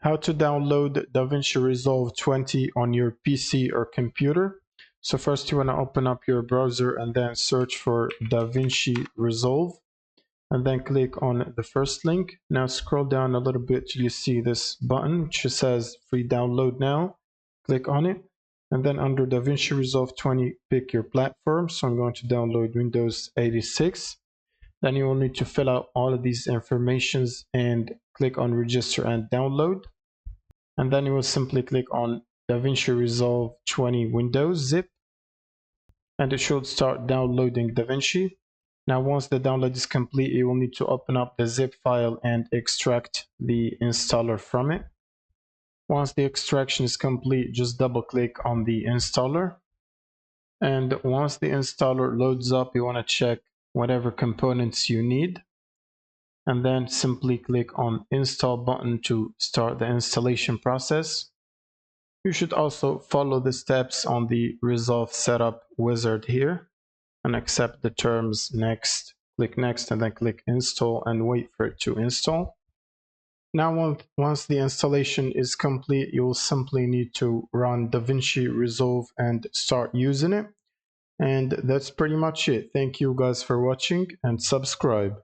How to download DaVinci Resolve 20 on your PC or computer. So first you want to open up your browser and then search for DaVinci Resolve and then click on the first link. Now scroll down a little bit till you see this button which says free download now. Click on it and then under DaVinci Resolve 20 pick your platform. So I'm going to download Windows 86. Then you will need to fill out all of these informations and click on register and download. And then you will simply click on DaVinci Resolve 20 Windows zip and it should start downloading DaVinci. Now once the download is complete, you will need to open up the zip file and extract the installer from it. Once the extraction is complete, just double click on the installer. And once the installer loads up, you want to check whatever components you need. And then simply click on install button to start the installation process. You should also follow the steps on the Resolve setup wizard here and accept the terms next. Click next and then click install and wait for it to install. Now once the installation is complete, you will simply need to run DaVinci Resolve and start using it. And that's pretty much it. Thank you guys for watching and subscribe.